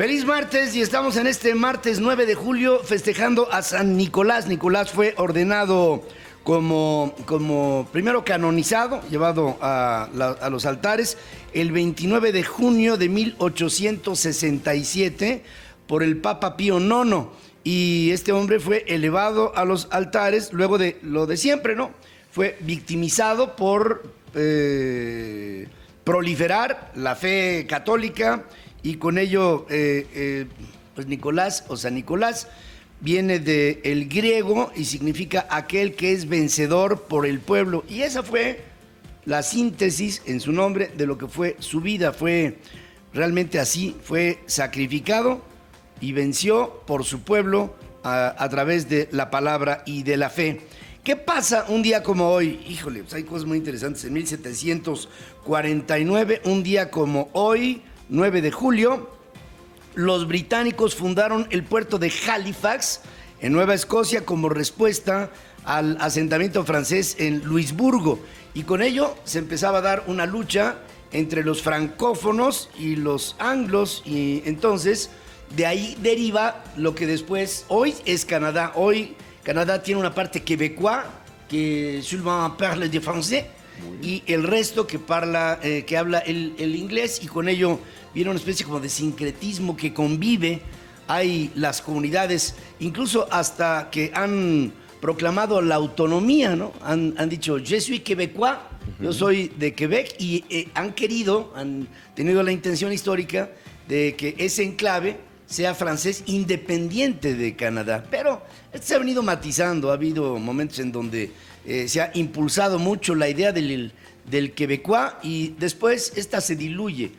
Feliz martes y estamos en este martes 9 de julio festejando a San Nicolás. Nicolás fue ordenado como primero canonizado, llevado a los altares el 29 de junio de 1867 por el Papa Pío IX. Y este hombre fue elevado a los altares luego de lo de siempre, ¿no? Fue victimizado por proliferar la fe católica y con ello, pues Nicolás o San Nicolás viene del griego y significa aquel que es vencedor por el pueblo. Y esa fue la síntesis en su nombre de lo que fue su vida. Fue realmente así, fue sacrificado y venció por su pueblo a través de la palabra y de la fe. ¿Qué pasa un día como hoy? Híjole, pues hay cosas muy interesantes. En 1749, un día como hoy, 9 de julio, los británicos fundaron el puerto de Halifax, en Nueva Escocia, como respuesta al asentamiento francés en Luisburgo. Y con ello se empezaba a dar una lucha entre los francófonos y los anglos, y entonces de ahí deriva lo que después, hoy es Canadá. Hoy Canadá tiene una parte quebecois, que seulement parle de français, y el resto que habla el inglés, y con ello viene una especie como de sincretismo que convive. Hay las comunidades, incluso hasta que han proclamado la autonomía, ¿no? Han dicho, je suis québécois, yo soy de Quebec, y han tenido la intención histórica de que ese enclave sea francés independiente de Canadá. Pero esto se ha venido matizando, ha habido momentos en donde se ha impulsado mucho la idea del quebecois y después esta se diluye.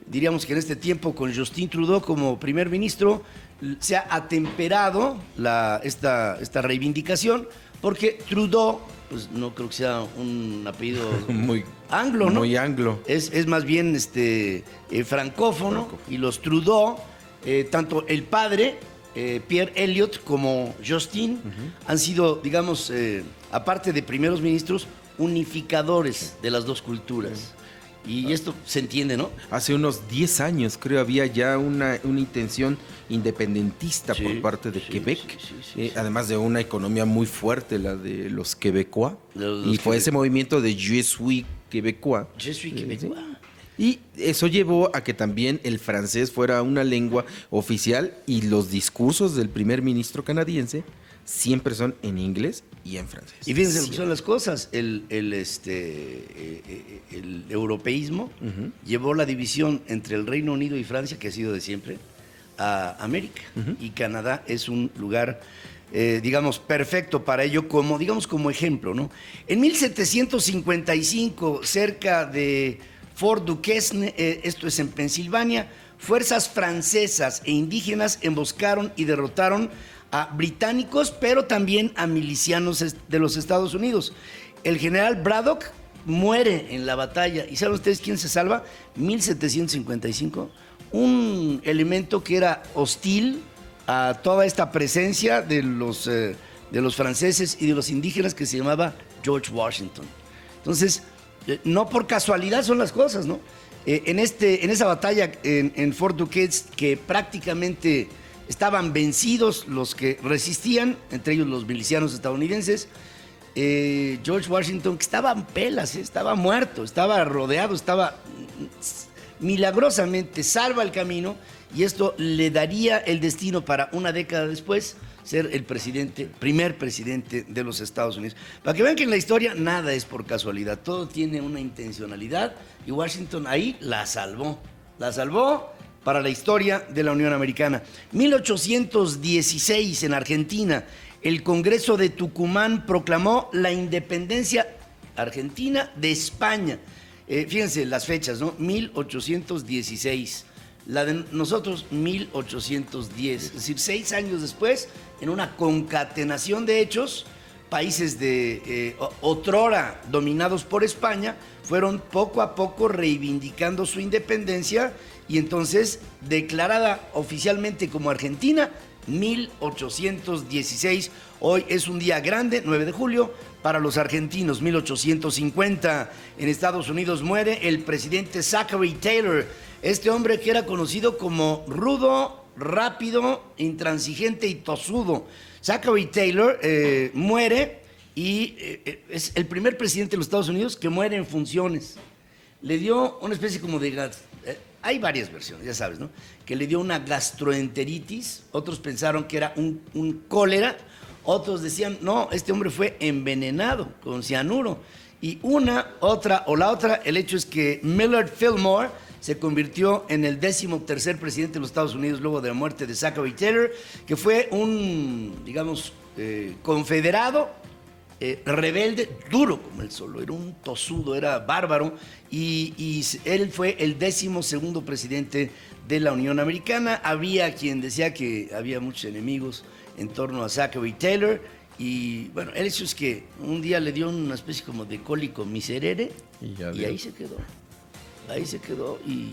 Diríamos que en este tiempo con Justin Trudeau como primer ministro se ha atemperado esta reivindicación, porque Trudeau, pues no creo que sea un apellido muy anglo, ¿no? Muy anglo. Es más bien francófono, y los Trudeau, tanto el padre, Pierre Elliott, como Justin, han sido, digamos, aparte de primeros ministros, unificadores de las dos culturas. Y esto se entiende, ¿no? Hace unos 10 años, creo, había ya una intención independentista por parte de Quebec, además de una economía muy fuerte, la de los quebecois, y fue ese movimiento de Je suis québécois. Je suis québécois. Y eso llevó a que también el francés fuera una lengua oficial, y los discursos del primer ministro canadiense siempre son en inglés y en francés. Y fíjense lo que son las cosas. El europeísmo llevó la división entre el Reino Unido y Francia, que ha sido de siempre, a América. Y Canadá es un lugar, digamos, perfecto para ello, como ejemplo, ¿no? En 1755, cerca de Fort Duquesne, esto es en Pensilvania, fuerzas francesas e indígenas emboscaron y derrotaron a británicos, pero también a milicianos de los Estados Unidos. El general Braddock muere en la batalla. ¿Y saben ustedes quién se salva? 1755, un elemento que era hostil a toda esta presencia de los franceses y de los indígenas, que se llamaba George Washington. Entonces, no por casualidad son las cosas, ¿no? En esa batalla en Fort Duquesne, que prácticamente estaban vencidos los que resistían, entre ellos los milicianos estadounidenses, George Washington, que estaba en pelas, estaba muerto, estaba rodeado, milagrosamente salva el camino, y esto le daría el destino para una década después ser el primer presidente de los Estados Unidos. Para que vean que en la historia nada es por casualidad, todo tiene una intencionalidad, y Washington ahí la salvó para la historia de la Unión Americana. 1816, en Argentina, el Congreso de Tucumán proclamó la independencia argentina de España. Fíjense las fechas, ¿no? 1816. La de nosotros, 1810. Es decir, 6 años después, en una concatenación de hechos, países de otrora dominados por España fueron poco a poco reivindicando su independencia, y entonces declarada oficialmente como Argentina 1816. Hoy es un día grande, 9 de julio, para los argentinos. 1850, en Estados Unidos muere el presidente Zachary Taylor, este hombre que era conocido como rudo, rápido, intransigente y tosudo. Zachary Taylor muere y es el primer presidente de los Estados Unidos que muere en funciones. Le dio una especie como de... hay varias versiones, ya sabes, ¿no? Que le dio una gastroenteritis, otros pensaron que era un cólera, otros decían, no, este hombre fue envenenado con cianuro. Y la otra, el hecho es que Millard Fillmore se convirtió en el 13º presidente de los Estados Unidos luego de la muerte de Zachary Taylor, que fue un, digamos, confederado, rebelde, duro como él solo, era un tosudo, era bárbaro, y él fue el 12º presidente de la Unión Americana. Había quien decía que había muchos enemigos en torno a Zachary Taylor, y bueno, el hecho es que un día le dio una especie como de cólico miserere, y ahí se quedó. Ahí se quedó y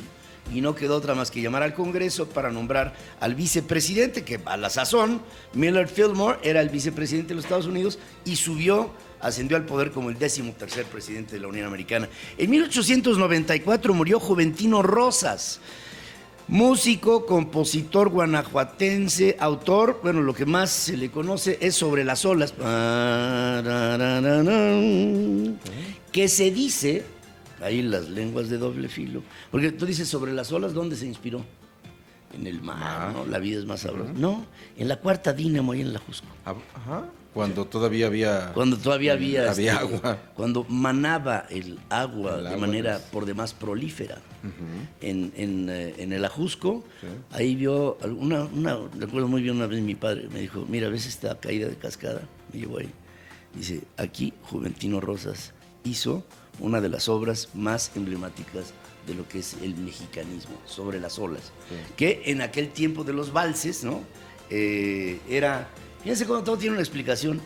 no quedó otra más que llamar al Congreso para nombrar al vicepresidente, que a la sazón, Millard Fillmore era el vicepresidente de los Estados Unidos y ascendió al poder como el 13º presidente de la Unión Americana. En 1894 murió Juventino Rosas, músico, compositor guanajuatense, autor, bueno, lo que más se le conoce es Sobre las olas, que se dice... Ahí las lenguas de doble filo. Porque tú dices Sobre las olas, ¿dónde se inspiró? En el mar, ¿no? La vida es más sabrosa. No, en la Cuarta Dínamo, ahí en la Jusco. Ajá. Cuando todavía había... había agua. Cuando manaba el agua de manera por demás prolífera. En el Ajusco, sí. Ahí vio recuerdo muy bien una vez mi padre, me dijo, mira, ¿ves esta caída de cascada? Me llevó ahí. Dice, aquí Juventino Rosas hizo una de las obras más emblemáticas de lo que es el mexicanismo, Sobre las olas, sí. Que en aquel tiempo de los valses, ¿no? Era, fíjense cómo todo tiene una explicación,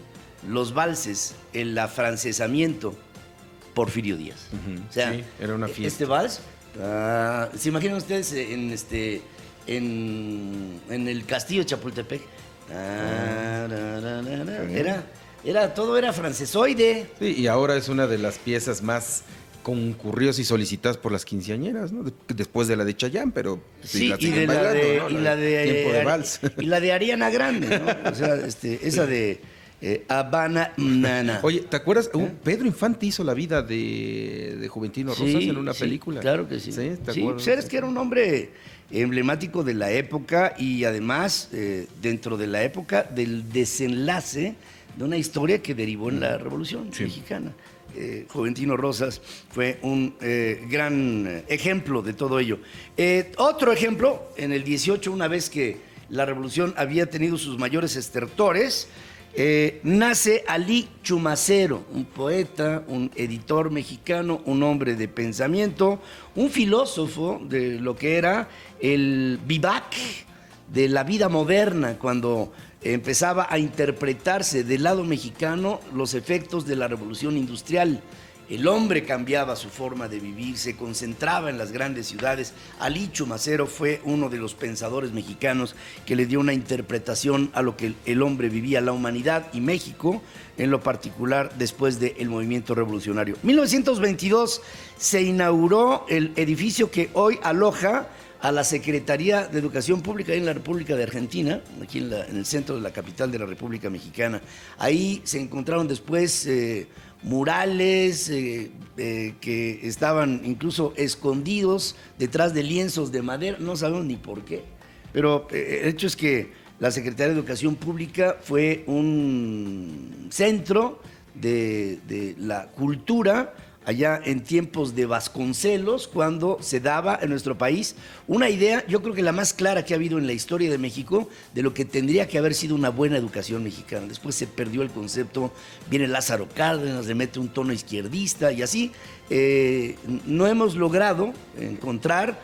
los valses, el afrancesamiento, Porfirio Díaz. O sea, sí, era una fiesta. Este vals, ¿se imaginan ustedes en el castillo de Chapultepec? Todo era francesoide. Sí, y ahora es una de las piezas más concurridas y solicitadas por las quinceañeras, ¿no? Después de la de Chayanne, pero sí, la de Tiempo de Vals. Y la de Ariana Grande, ¿no? O sea, esa de Habana Nana. Oye, ¿te acuerdas? Pedro Infante hizo la vida de Juventino Rosas en una película. Claro que sí. Sí, ¿te acuerdas? Pues que era un hombre emblemático de la época y además dentro de la época del desenlace de una historia que derivó en la Revolución Mexicana. Juventino Rosas fue un gran ejemplo de todo ello. Otro ejemplo, en el 18, una vez que la Revolución había tenido sus mayores estertores, nace Alí Chumacero, un poeta, un editor mexicano, un hombre de pensamiento, un filósofo de lo que era el vivac de la vida moderna, cuando empezaba a interpretarse del lado mexicano los efectos de la revolución industrial. El hombre cambiaba su forma de vivir, se concentraba en las grandes ciudades. Alí Chumacero fue uno de los pensadores mexicanos que le dio una interpretación a lo que el hombre vivía, la humanidad y México, en lo particular después del movimiento revolucionario. 1922 se inauguró el edificio que hoy aloja a la Secretaría de Educación Pública en la República de Argentina, aquí en el centro de la capital de la República Mexicana. Ahí se encontraron después murales que estaban incluso escondidos detrás de lienzos de madera, no sabemos ni por qué, pero el hecho es que la Secretaría de Educación Pública fue un centro de la cultura allá en tiempos de Vasconcelos, cuando se daba en nuestro país una idea, yo creo que la más clara que ha habido en la historia de México, de lo que tendría que haber sido una buena educación mexicana. Después se perdió el concepto, viene Lázaro Cárdenas, le mete un tono izquierdista y así. No hemos logrado encontrar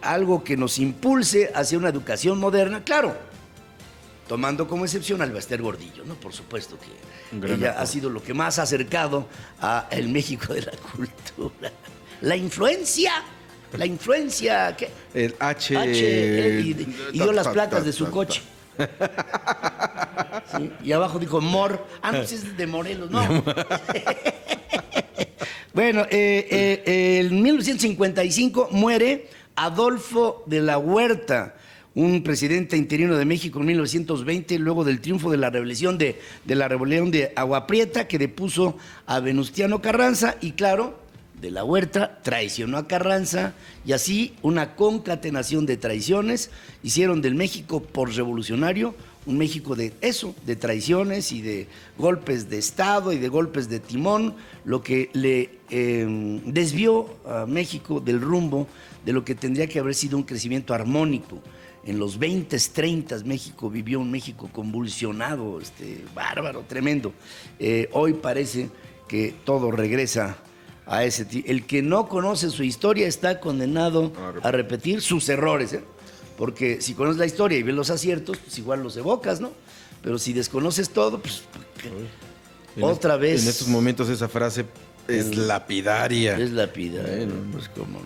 algo que nos impulse hacia una educación moderna, claro, tomando como excepción al Baster Gordillo, ¿no? Por supuesto que ella ha sido lo que más ha acercado a el México de la cultura. La influencia la influencia. ¿Qué? El H. Y dio las placas de su coche. Sí, y abajo dijo Mor. Ah, no, es de Morelos, no. Bueno, en 1955 muere Adolfo de la Huerta, un presidente interino de México en 1920, luego del triunfo de la rebelión de Agua Prieta, que depuso a Venustiano Carranza, y claro, de la Huerta traicionó a Carranza, y así una concatenación de traiciones hicieron del México postrevolucionario un México de eso, de traiciones y de golpes de Estado y de golpes de timón, lo que le desvió a México del rumbo de lo que tendría que haber sido un crecimiento armónico. En los 20s, 30s, México vivió un México convulsionado, bárbaro, tremendo. Hoy parece que todo regresa a ese tipo. El que no conoce su historia está condenado a repetir sus errores, porque si conoces la historia y ves los aciertos, pues igual los evocas, ¿no? Pero si desconoces todo, pues otra vez. En estos momentos esa frase es lapidaria. Es lapidaria, pues cómo no.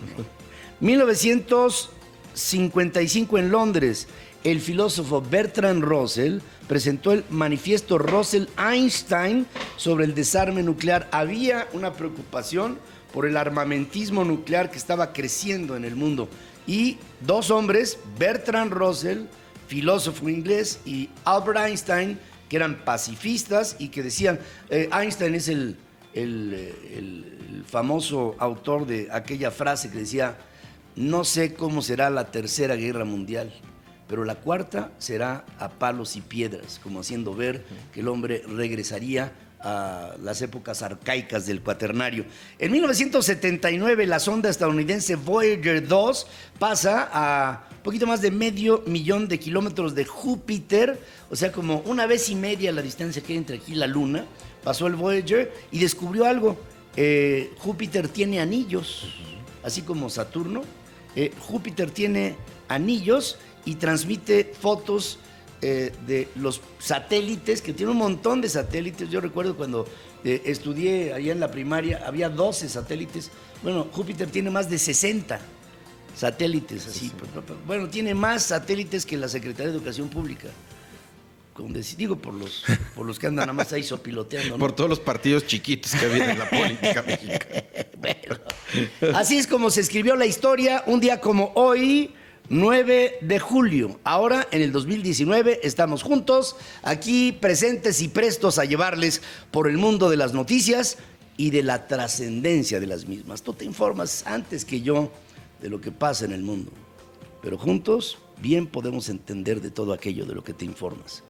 1955 en Londres, el filósofo Bertrand Russell presentó el manifiesto Russell-Einstein sobre el desarme nuclear. Había una preocupación por el armamentismo nuclear que estaba creciendo en el mundo. Y dos hombres, Bertrand Russell, filósofo inglés, y Albert Einstein, que eran pacifistas y que decían, Einstein es el famoso autor de aquella frase que decía, no sé cómo será la tercera guerra mundial, pero la cuarta será a palos y piedras, como haciendo ver que el hombre regresaría a las épocas arcaicas del Cuaternario. En 1979, la sonda estadounidense Voyager 2 pasa a un poquito más de 500,000 de kilómetros de Júpiter, o sea, como 1,5 veces la distancia que hay entre aquí y la Luna. Pasó el Voyager y descubrió algo. Júpiter tiene anillos, así como Saturno. Júpiter tiene anillos y transmite fotos de los satélites, que tiene un montón de satélites. Yo recuerdo cuando estudié allá en la primaria, había 12 satélites. Bueno, Júpiter tiene más de 60 satélites, así. Sí. Bueno, tiene más satélites que la Secretaría de Educación Pública. Digo, por los que andan nada más ahí sopiloteando, ¿no? Por todos los partidos chiquitos que había en la política mexicana. Bueno, así es como se escribió la historia, un día como hoy, 9 de julio. Ahora, en el 2019, estamos juntos, aquí presentes y prestos a llevarles por el mundo de las noticias y de la trascendencia de las mismas. Tú te informas antes que yo de lo que pasa en el mundo, pero juntos bien podemos entender de todo aquello de lo que te informas.